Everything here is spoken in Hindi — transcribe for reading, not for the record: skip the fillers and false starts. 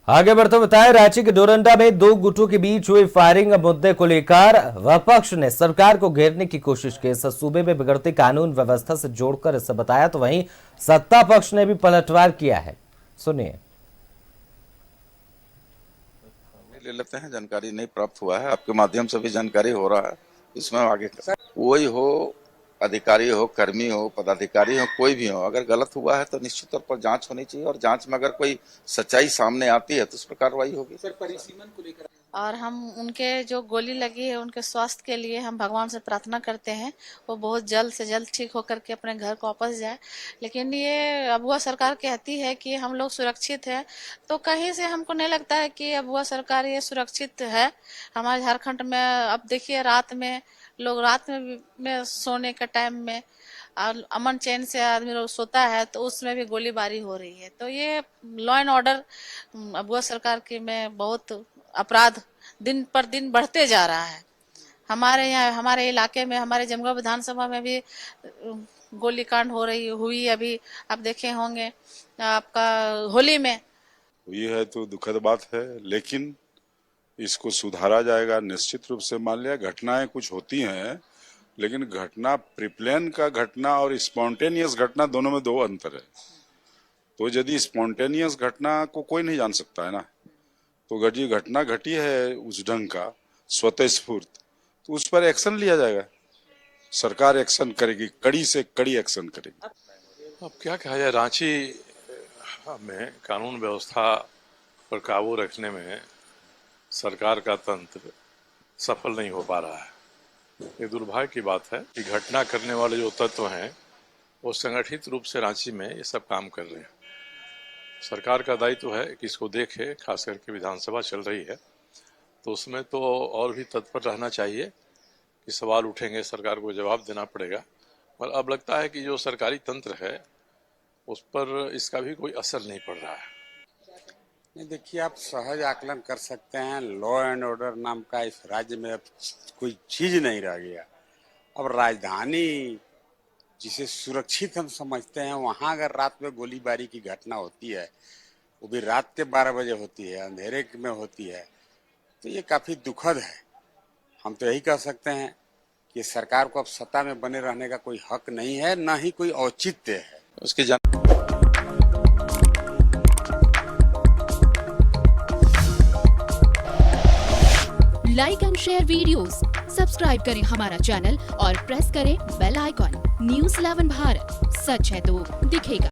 आगे बढ़ते बताएं, रांची के डोरंडा में दो गुटों के बीच हुई फायरिंग मुद्दे को लेकर विपक्ष ने सरकार को घेरने की कोशिश की। इस सूबे में बिगड़ती कानून व्यवस्था से जोड़कर इसे बताया, तो वहीं सत्ता पक्ष ने भी पलटवार किया है। सुनिए। ले लेते हैं, जानकारी नहीं प्राप्त हुआ है, आपके माध्यम से भी जानकारी हो रहा है। इसमें आगे कोई हो, अधिकारी हो, कर्मी हो, पदाधिकारी हो, कोई भी हो, अगर गलत हुआ है तो निश्चित तौर पर जांच होनी चाहिए और जांच में अगर कोई सच्चाई सामने आती है तो उस पर कार्रवाई होगी। सर, परिसीमन को लेकर और हम उनके जो गोली लगी है उनके स्वास्थ्य के लिए हम भगवान से प्रार्थना करते हैं वो बहुत जल्द से जल्द ठीक होकर के अपने घर को वापस जाए। लेकिन ये अबुआ सरकार कहती है कि हम लोग सुरक्षित है, तो कहीं से हमको नहीं लगता है कि अबुआ सरकार ये सुरक्षित है। हमारे झारखंड में अब देखिए, रात में लोग में सोने के टाइम में अमन चैन से आदमी लोग सोता है तो उसमें भी गोलीबारी हो रही है। तो ये लॉ एंड ऑर्डर अबुआ सरकार के में बहुत अपराध दिन पर दिन बढ़ते जा रहा है। हमारे यहाँ हमारे इलाके में हमारे जमगांव विधानसभा में भी गोलीकांड हुई अभी आप देखे होंगे आपका होली में हुई है, तो दुखद बात है, लेकिन इसको सुधारा जाएगा निश्चित रूप से। मान लिया घटनाएं कुछ होती हैं, लेकिन घटना प्रीप्लान का घटना और स्पॉन्टेनियस घटना दोनों में दो अंतर है। तो यदि स्पॉन्टेनियस घटना को कोई नहीं जान सकता है ना, तो ये घटना घटी है उस ढंग का स्वतः स्फूर्त, तो उस पर एक्शन लिया जाएगा। सरकार एक्शन करेगी, कड़ी से कड़ी एक्शन करेगी। अब क्या कहा जाए, रांची में कानून व्यवस्था पर काबू रखने में सरकार का तंत्र सफल नहीं हो पा रहा है। ये दुर्भाग्य की बात है कि घटना करने वाले जो तत्व हैं वो संगठित रूप से रांची में ये सब काम कर रहे हैं। सरकार का दायित्व है कि इसको देखे, खास करके विधानसभा चल रही है तो उसमें तो और भी तत्पर रहना चाहिए कि सवाल उठेंगे, सरकार को जवाब देना पड़ेगा। पर अब लगता है कि जो सरकारी तंत्र है उस पर इसका भी कोई असर नहीं पड़ रहा है। नहीं, देखिए, आप सहज आकलन कर सकते हैं, लॉ एंड ऑर्डर नाम का इस राज्य में अब कोई चीज नहीं रह गया। अब राजधानी जिसे सुरक्षित हम समझते हैं, वहां अगर रात में गोलीबारी की घटना होती है, वो भी रात के 12 बजे होती है, अंधेरे में होती है, तो ये काफी दुखद है। हम तो यही कह सकते हैं कि सरकार को अब सत्ता में बने रहने का कोई हक नहीं है, न ही कोई औचित्य है। उसकी like and share videos, subscribe करें हमारा चैनल और प्रेस करें बेल आइकॉन। न्यूज़ 11 भारत, सच है तो दिखेगा।